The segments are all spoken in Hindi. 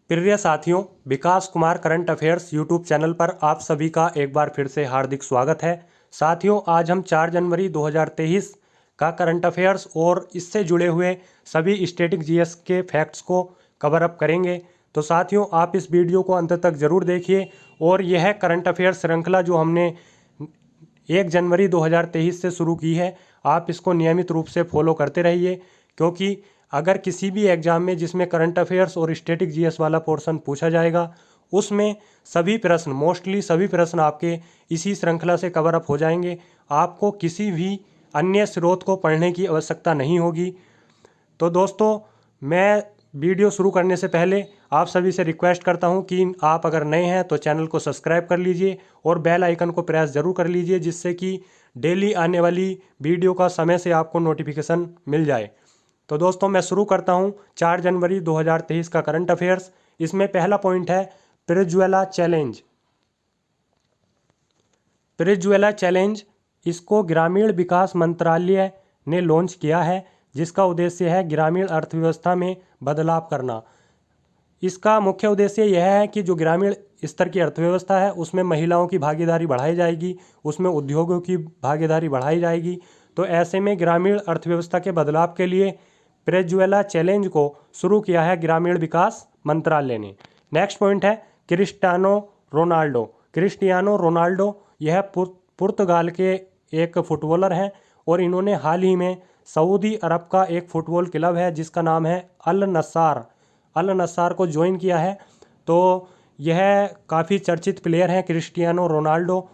प्रिय साथियों, Vikas Kumar current affairs YouTube channel पर आप सभी का एक बार फिर से हार्दिक स्वागत है। साथियों, आज हम 4 जनवरी 2023 का करंट अफेयर्स और इससे जुड़े हुए सभी स्टैटिक जीएस के फैक्ट्स को कवर अप करेंगे। तो साथियों, आप इस वीडियो को अंत तक ज़रूर देखिए और यह करंट अफेयर्स श्रृंखला जो हमने 1 जनवरी 2023 से शुरू की है, आप इसको नियमित रूप से फॉलो करते रहिए, क्योंकि अगर किसी भी एग्जाम में जिसमें करंट अफेयर्स और स्टैटिक जीएस वाला पोर्शन पूछा जाएगा, उसमें सभी प्रश्न मोस्टली सभी प्रश्न आपके इसी श्रृंखला से कवर अप हो जाएंगे। आपको किसी भी अन्य स्रोत को पढ़ने की आवश्यकता नहीं होगी। तो दोस्तों, मैं वीडियो शुरू करने से पहले आप सभी से रिक्वेस्ट करता हूं कि आप अगर नए हैं तो चैनल को सब्सक्राइब कर लीजिए और बेल आइकन को प्रेस ज़रूर कर लीजिए, जिससे कि डेली आने वाली वीडियो का समय से आपको नोटिफिकेशन मिल जाए। तो दोस्तों, मैं शुरू करता हूं 4 जनवरी 2023 का करंट अफेयर्स। इसमें पहला पॉइंट है प्रिज्वेला चैलेंज। प्रिज्वेला चैलेंज इसको ग्रामीण विकास मंत्रालय ने लॉन्च किया है, जिसका उद्देश्य है ग्रामीण अर्थव्यवस्था में बदलाव करना। इसका मुख्य उद्देश्य यह है कि जो ग्रामीण स्तर की अर्थव्यवस्था है उसमें महिलाओं की भागीदारी बढ़ाई जाएगी, उसमें उद्योगों की भागीदारी बढ़ाई जाएगी। तो ऐसे में ग्रामीण अर्थव्यवस्था के बदलाव के लिए प्रिज्वेला चैलेंज को शुरू किया है ग्रामीण विकास मंत्रालय ने। नेक्स्ट पॉइंट है क्रिस्टियानो रोनाल्डो। क्रिस्टियानो रोनाल्डो यह पुर्तगाल के एक फुटबॉलर हैं और इन्होंने हाल ही में सऊदी अरब का एक फुटबॉल क्लब है जिसका नाम है अल नस्सार को ज्वाइन किया है। तो यह काफ़ी चर्चित प्लेयर हैं क्रिस्टियानो रोनाल्डो।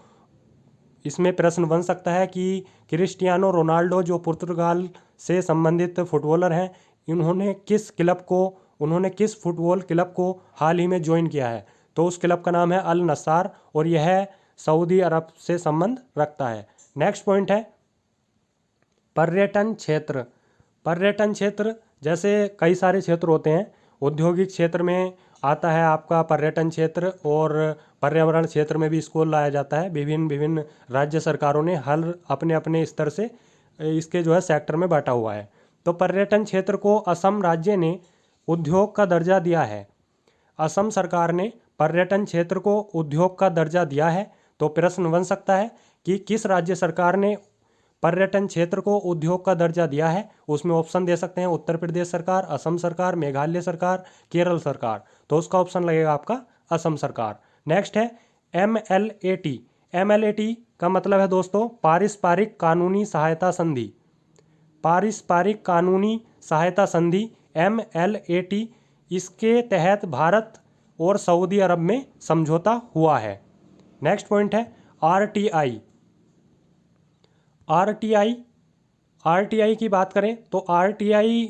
इसमें प्रश्न बन सकता है कि क्रिस्टियानो रोनाल्डो जो पुर्तगाल से संबंधित फुटबॉलर हैं, उन्होंने किस फुटबॉल क्लब को हाल ही में ज्वाइन किया है। तो उस क्लब का नाम है अल नस्सार और यह सऊदी अरब से संबंध रखता है। नेक्स्ट पॉइंट है पर्यटन क्षेत्र। पर्यटन क्षेत्र जैसे कई सारे क्षेत्र होते हैं, औद्योगिक क्षेत्र में आता है आपका पर्यटन क्षेत्र और पर्यावरण क्षेत्र में भी इसको लाया जाता है। विभिन्न राज्य सरकारों ने हर अपने अपने स्तर से इसके जो है सेक्टर में बांटा हुआ है। तो पर्यटन क्षेत्र को असम राज्य ने उद्योग का दर्जा दिया है। असम सरकार ने पर्यटन क्षेत्र को उद्योग का दर्जा दिया है। तो प्रश्न बन सकता है कि किस राज्य सरकार ने पर्यटन क्षेत्र को उद्योग का दर्जा दिया है। उसमें ऑप्शन दे सकते हैं उत्तर प्रदेश सरकार, असम सरकार, मेघालय सरकार, केरल सरकार। तो उसका ऑप्शन लगेगा आपका असम सरकार। नेक्स्ट है MLAT। MLAT का मतलब है दोस्तों पारस्परिक कानूनी सहायता संधि। पारस्परिक कानूनी सहायता संधि MLAT, इसके तहत भारत और सऊदी अरब में समझौता हुआ है। नेक्स्ट पॉइंट है RTI की बात करें तो RTI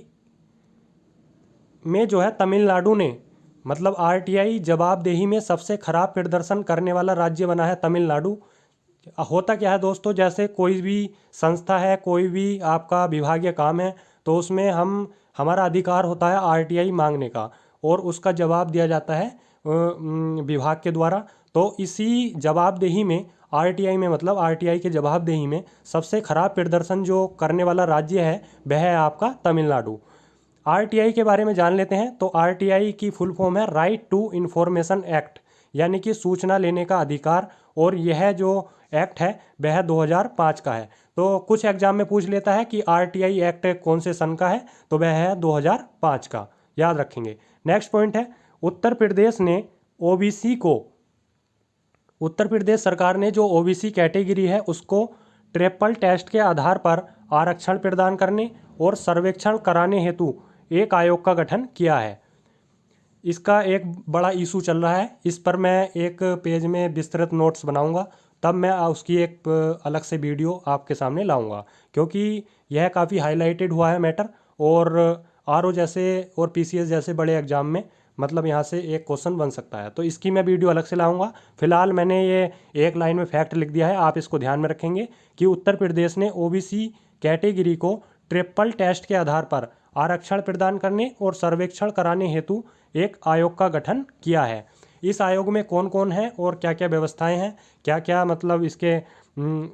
में जो है तमिलनाडु ने RTI जवाबदेही में सबसे खराब प्रदर्शन करने वाला राज्य बना है तमिलनाडु। होता क्या है दोस्तों, जैसे कोई भी संस्था है, कोई भी आपका विभागीय काम है, तो उसमें हमारा अधिकार होता है RTI मांगने का और उसका जवाब दिया जाता है विभाग के द्वारा। तो इसी जवाबदेही में RTI के जवाबदेही में सबसे खराब प्रदर्शन जो करने वाला राज्य है वह है आपका तमिलनाडु। RTI के बारे में जान लेते हैं। तो RTI की फुल फॉर्म है राइट टू इन्फॉर्मेशन एक्ट, यानी कि सूचना लेने का अधिकार। और यह जो एक्ट है वह 2005 का है। तो कुछ एग्जाम में पूछ लेता है कि RTI एक्ट कौन से सन का है, तो वह है 2005 का, याद रखेंगे। नेक्स्ट पॉइंट है उत्तर प्रदेश सरकार ने जो OBC कैटेगरी है उसको ट्रिपल टेस्ट के आधार पर आरक्षण प्रदान करने और सर्वेक्षण कराने हेतु एक आयोग का गठन किया है। इसका एक बड़ा इशू चल रहा है, इस पर मैं एक पेज में विस्तृत नोट्स बनाऊंगा, तब मैं उसकी एक अलग से वीडियो आपके सामने लाऊंगा, क्योंकि यह काफ़ी हाईलाइटेड हुआ है मैटर। और RO जैसे और PCS जैसे बड़े एग्जाम में यहाँ से एक क्वेश्चन बन सकता है, तो इसकी मैं वीडियो अलग से लाऊंगा। फिलहाल मैंने ये एक लाइन में फैक्ट लिख दिया है, आप इसको ध्यान में रखेंगे कि उत्तर प्रदेश ने OBC कैटेगरी को ट्रिपल टेस्ट के आधार पर आरक्षण प्रदान करने और सर्वेक्षण कराने हेतु एक आयोग का गठन किया है। इस आयोग में कौन कौन है और क्या क्या व्यवस्थाएं हैं, क्या क्या इसके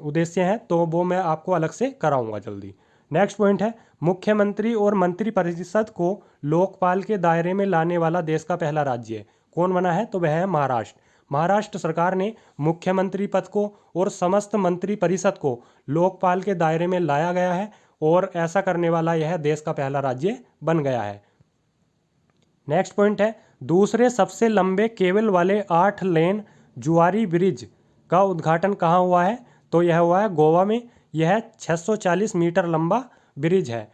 उद्देश्य हैं, तो वो मैं आपको अलग से कराऊंगा जल्दी। नेक्स्ट पॉइंट है, मुख्यमंत्री और मंत्रिपरिषद को लोकपाल के दायरे में लाने वाला देश का पहला राज्य कौन बना है? तो वह है महाराष्ट्र। महाराष्ट्र सरकार ने मुख्यमंत्री पद को और समस्त मंत्रिपरिषद को लोकपाल के दायरे में लाया गया है और ऐसा करने वाला यह देश का पहला राज्य बन गया है। नेक्स्ट पॉइंट है, दूसरे सबसे लंबे केबल वाले 8 लेन जुआरी ब्रिज का उद्घाटन कहाँ हुआ है? तो यह हुआ है गोवा में। यह 640 मीटर लंबा ब्रिज है।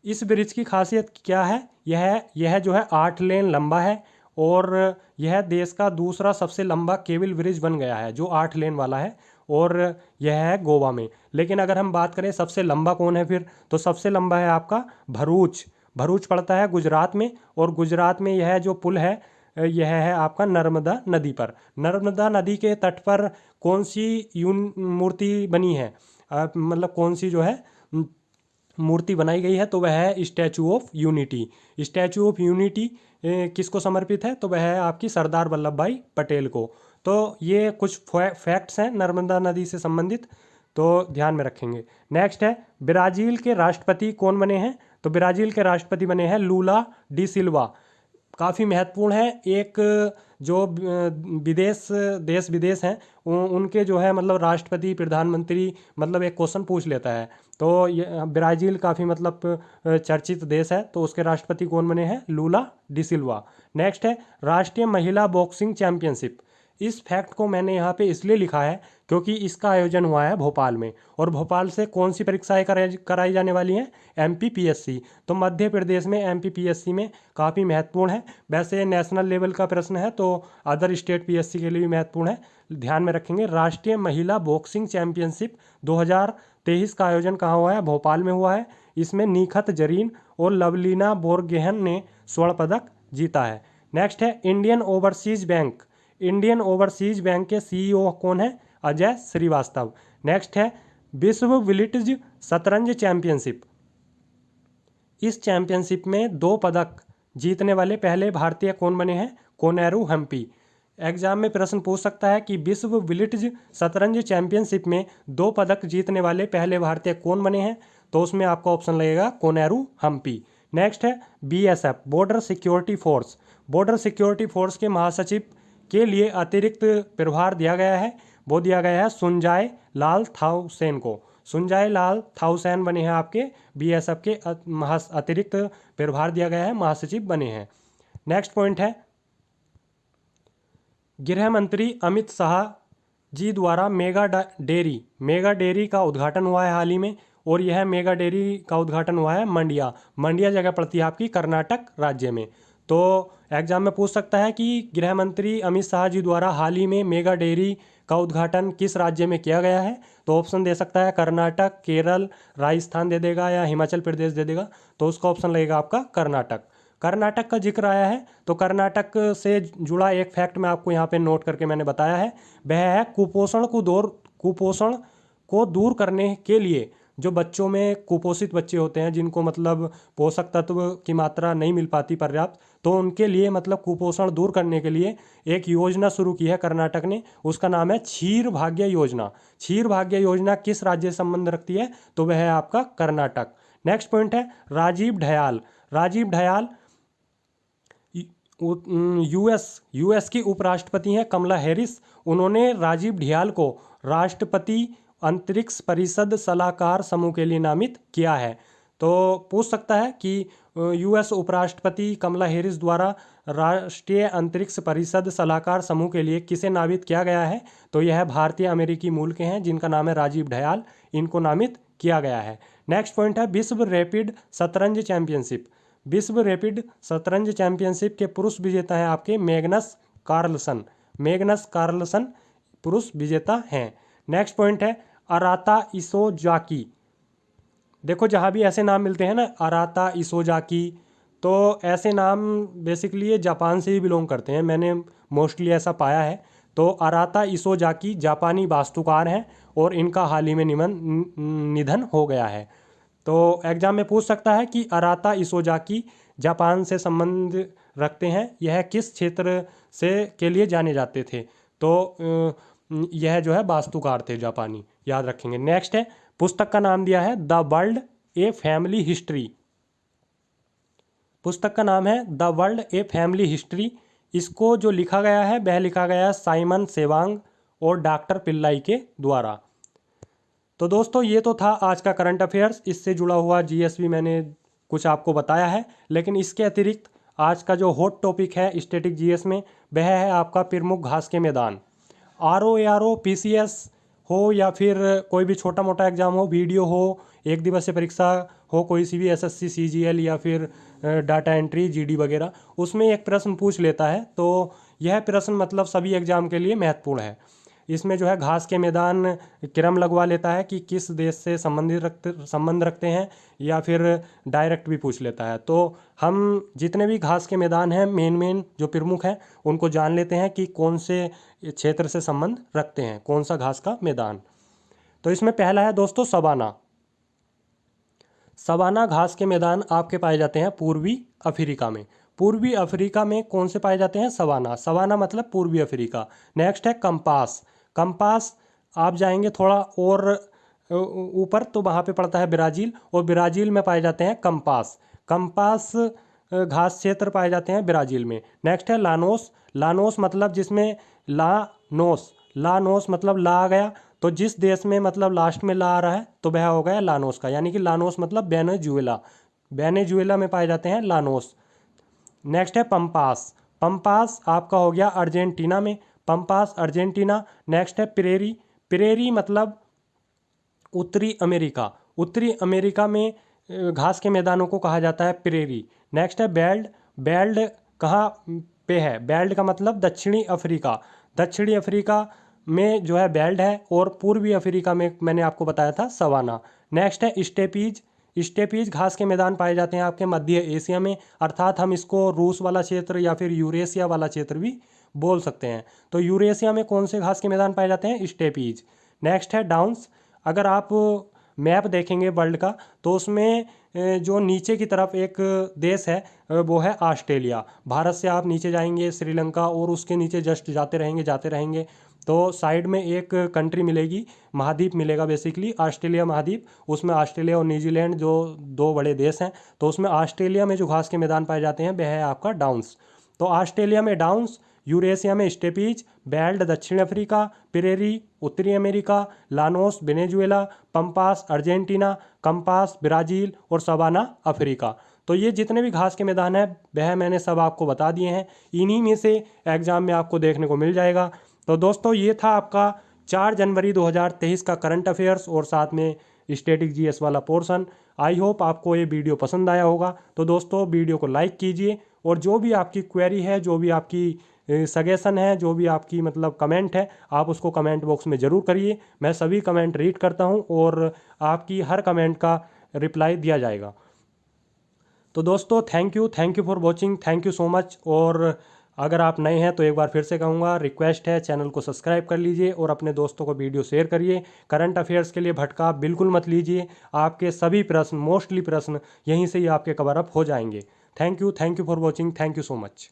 इस ब्रिज की खासियत क्या है? यह जो है 8 लेन लंबा है और यह देश का दूसरा सबसे लंबा केबल ब्रिज बन गया है जो 8 लेन वाला है और यह है गोवा में। लेकिन अगर हम बात करें सबसे लंबा कौन है फिर, तो सबसे लंबा है आपका भरूच। भरूच पड़ता है गुजरात में और गुजरात में यह जो पुल है यह है आपका नर्मदा नदी पर। नर्मदा नदी के तट पर कौन सी मूर्ति बनी है, मतलब कौन सी जो है मूर्ति बनाई गई है? तो वह है statue of unity. Statue of unity किसको समर्पित है? तो वह है आपकी सरदार वल्लभ भाई पटेल को। तो ये कुछ फैक्ट्स हैं नर्मदा नदी से संबंधित, तो ध्यान में रखेंगे। नेक्स्ट है, ब्राज़ील के राष्ट्रपति कौन बने हैं? तो ब्राज़ील के राष्ट्रपति बने हैं लूला डी सिल्वा। काफ़ी महत्वपूर्ण है। एक जो देश विदेश हैं उनके जो है मतलब राष्ट्रपति प्रधानमंत्री मतलब एक क्वेश्चन पूछ लेता है। तो ये ब्राज़ील काफ़ी मतलब चर्चित देश है, तो उसके राष्ट्रपति कौन बने हैं? लूला डी सिल्वा। नेक्स्ट है, राष्ट्रीय महिला बॉक्सिंग चैंपियनशिप। इस फैक्ट को मैंने यहाँ पे इसलिए लिखा है क्योंकि इसका आयोजन हुआ है भोपाल में और भोपाल से कौन सी परीक्षाएं कराई जाने वाली हैं? MPPSC। तो मध्य प्रदेश में MPPSC में काफ़ी महत्वपूर्ण है। वैसे नेशनल लेवल का प्रश्न है तो अदर स्टेट PSC के लिए भी महत्वपूर्ण है, ध्यान में रखेंगे। राष्ट्रीय महिला बॉक्सिंग चैंपियनशिप 2023 का आयोजन कहाँ हुआ है? भोपाल में हुआ है। इसमें निखत जरीन और लवलीना बोरगोहेन ने स्वर्ण पदक जीता है। नेक्स्ट है, Indian overseas bank. Indian overseas bank के CEO कौन है? अजय श्रीवास्तव। नेक्स्ट है, विश्व विलिट्ज शतरंज चैंपियनशिप। इस चैंपियनशिप में 2 पदक जीतने वाले पहले भारतीय कौन बने हैं? कोनेरू हम्पी। एग्जाम में प्रश्न पूछ सकता है कि विश्व विलिट्ज शतरंज चैंपियनशिप में 2 पदक जीतने वाले पहले भारतीय कौन बने हैं? तो उसमें आपका ऑप्शन लगेगा कोनेरू हम्पी। नेक्स्ट है, BSF border security force. Border security force के महासचिव के लिए अतिरिक्त प्रभार दिया गया है, वो दिया गया है सुंजाय लाल थाउसेन को। सुंजाय लाल थाउसेन बने हैं आपके BSF के अतिरिक्त प्रभार दिया गया है, महासचिव बने हैं। नेक्स्ट पॉइंट है, गृह मंत्री अमित शाह जी द्वारा मेगा डेयरी का उद्घाटन हुआ है हाल ही में और यह मेगा डेयरी का उद्घाटन हुआ है मंडिया जगह पड़ती है आपकी कर्नाटक राज्य में। तो एग्जाम में पूछ सकता है कि गृह मंत्री अमित शाह जी द्वारा हाल ही में मेगा डेयरी का उद्घाटन किस राज्य में किया गया है? तो ऑप्शन दे सकता है कर्नाटक, केरल, राजस्थान दे देगा या हिमाचल प्रदेश दे देगा। तो उसका ऑप्शन लगेगा आपका कर्नाटक। कर्नाटक का जिक्र आया है तो कर्नाटक से जुड़ा एक फैक्ट मैं आपको यहाँ पे नोट करके मैंने बताया है, वह है कुपोषण को दूर करने के लिए जो बच्चों में कुपोषित बच्चे होते हैं जिनको मतलब पोषक तत्व की मात्रा नहीं मिल पाती पर्याप्त, तो उनके लिए मतलब कुपोषण दूर करने के लिए एक योजना शुरू की है कर्नाटक ने। उसका नाम है क्षीर भाग्य योजना। क्षीर भाग्य योजना किस राज्य से संबंध रखती है? तो वह है आपका कर्नाटक। नेक्स्ट पॉइंट है, राजीव ढयाल। राजीव ढयाल यूएस की उपराष्ट्रपति हैं कमला हैरिस। उन्होंने राजीव ढयाल को राष्ट्रपति अंतरिक्ष परिषद सलाहकार समूह के लिए नामित किया है। तो पूछ सकता है कि US उपराष्ट्रपति कमला हैरिस द्वारा राष्ट्रीय अंतरिक्ष परिषद सलाहकार समूह के लिए किसे नामित किया गया है? तो यह भारतीय अमेरिकी मूल के हैं जिनका नाम है राजीव ढयाल, इनको नामित किया गया है। नेक्स्ट पॉइंट है, विश्व रैपिड शतरंज चैंपियनशिप। विश्व रैपिड शतरंज चैंपियनशिप के पुरुष विजेता हैं आपके मैग्नस कार्लसन पुरुष विजेता हैं। नेक्स्ट पॉइंट है, अराता इसोजाकी। देखो जहाँ भी ऐसे नाम मिलते हैं ना, अराता इसोजाकी, तो ऐसे नाम बेसिकली ये जापान से ही बिलोंग करते हैं, मैंने मोस्टली ऐसा पाया है। तो अराता इसोजाकी जापानी वास्तुकार हैं और इनका हाल ही में निधन हो गया है। तो एग्जाम में पूछ सकता है कि अराता इसोजाकी जापान से संबंध रखते हैं, यह किस क्षेत्र से के लिए जाने जाते थे? तो यह जो है वास्तुकार थे जापानी, याद रखेंगे। नेक्स्ट है, पुस्तक का नाम दिया है the world a family history. पुस्तक का नाम है the world a family history. इसको जो लिखा गया है वह लिखा गया है साइमन सेवांग और डॉक्टर पिल्लाई के द्वारा। तो दोस्तों ये तो था आज का करंट अफेयर्स, इससे जुड़ा हुआ जीएसवी मैंने कुछ आपको बताया है। लेकिन इसके अतिरिक्त आज का जो हॉट टॉपिक है स्टैटिक जीएस में वह है आपका प्रमुख घास के मैदान। आरओ एआरओ पीसीएस हो या फिर कोई भी छोटा मोटा एग्जाम हो, वीडियो हो, एक दिवसीय परीक्षा हो, कोई सी भी एसएससी सीजीएल या फिर डाटा एंट्री जीडी वगैरह, उसमें एक प्रश्न पूछ लेता है। तो यह प्रश्न मतलब सभी एग्जाम के लिए महत्वपूर्ण है। इसमें जो है घास के मैदान क्रम लगवा लेता है कि किस देश से संबंध रखते हैं, या फिर डायरेक्ट भी पूछ लेता है। तो हम जितने भी घास के मैदान हैं मेन जो प्रमुख हैं उनको जान लेते हैं कि कौन से क्षेत्र से संबंध रखते हैं, कौन सा घास का मैदान। तो इसमें पहला है दोस्तों सवाना। सवाना घास के मैदान आपके पाए जाते हैं पूर्वी अफ्रीका में। पूर्वी अफ्रीका में कौन से पाए जाते हैं? सवाना। सवाना मतलब पूर्वी अफ्रीका। नेक्स्ट है कंपास। कंपास आप जाएंगे थोड़ा और ऊपर तो वहाँ पे पड़ता है ब्राज़ील, और ब्राज़ील में पाए जाते हैं कंपास। कंपास घास क्षेत्र पाए जाते हैं ब्राज़ील में। नेक्स्ट है लानोस। लानोस मतलब जिसमें लानोस मतलब ला आ गया, तो जिस देश में मतलब लास्ट में ला आ रहा है तो वह हो गया लानोस का, यानी कि लानोस मतलब वेनेजुएला। वेनेजुएला में पाए जाते हैं लानोस। नेक्स्ट है पंपास। पंपास आपका हो गया अर्जेंटीना में। Pampas Argentina. नेक्स्ट है प्रेरी। प्रेरी मतलब उत्तरी अमेरिका। उत्तरी अमेरिका में घास के मैदानों को कहा जाता है प्रेरी। नेक्स्ट है बेल्ट। बेल्ट कहाँ पे है? बेल्ट का मतलब दक्षिणी अफ्रीका। दक्षिणी अफ्रीका में जो है बेल्ट है, और पूर्वी अफ्रीका में मैंने आपको बताया था सवाना। नेक्स्ट है स्टेपीज। स्टेपीज घास के मैदान पाए जाते हैं आपके मध्य एशिया में, अर्थात हम इसको रूस वाला क्षेत्र या फिर यूरेशिया वाला क्षेत्र भी बोल सकते हैं। तो यूरेशिया में कौन से घास के मैदान पाए जाते हैं? स्टेपीज। नेक्स्ट है डाउन्स। अगर आप मैप देखेंगे वर्ल्ड का तो उसमें जो नीचे की तरफ एक देश है वो है ऑस्ट्रेलिया। भारत से आप नीचे जाएंगे श्रीलंका, और उसके नीचे जस्ट जाते रहेंगे तो साइड में एक कंट्री मिलेगी, महाद्वीप मिलेगा बेसिकली, ऑस्ट्रेलिया महाद्वीप। उसमें ऑस्ट्रेलिया और न्यूजीलैंड जो दो बड़े देश हैं, तो उसमें ऑस्ट्रेलिया में जो घास के मैदान पाए जाते हैं वह है आपका डाउन्स। तो ऑस्ट्रेलिया में डाउन्स, यूरेशिया में स्टेपीज, बेल्ट दक्षिण अफ्रीका, प्रेरी उत्तरी America, Llanos Venezuela, pampas Argentina, compass Brazil और सवाना अफ्रीका। तो ये जितने भी घास के मैदान हैं वह मैंने सब आपको बता दिए हैं। इन्हीं में से एग्ज़ाम में आपको देखने को मिल जाएगा। तो दोस्तों ये था आपका 4 जनवरी 2023 का करंट अफेयर्स और साथ में स्टैटिक जीएस वाला पोर्शन। आई होप आपको ये वीडियो पसंद आया होगा। तो दोस्तों वीडियो को लाइक कीजिए, और जो भी आपकी क्वेरी है, जो भी आपकी सजेशन है, जो भी आपकी मतलब कमेंट है, आप उसको कमेंट बॉक्स में ज़रूर करिए। मैं सभी कमेंट रीड करता हूँ और आपकी हर कमेंट का रिप्लाई दिया जाएगा। तो दोस्तों thank you for watching, thank you so much. और अगर आप नए हैं तो एक बार फिर से कहूँगा, रिक्वेस्ट है चैनल को सब्सक्राइब कर लीजिए और अपने दोस्तों को वीडियो शेयर करिए। करंट अफेयर्स के लिए भटका बिल्कुल मत लीजिए, आपके सभी प्रश्न, मोस्टली प्रश्न यहीं से ही आपके कवर अप हो जाएंगे। Thank you for watching, thank you so much.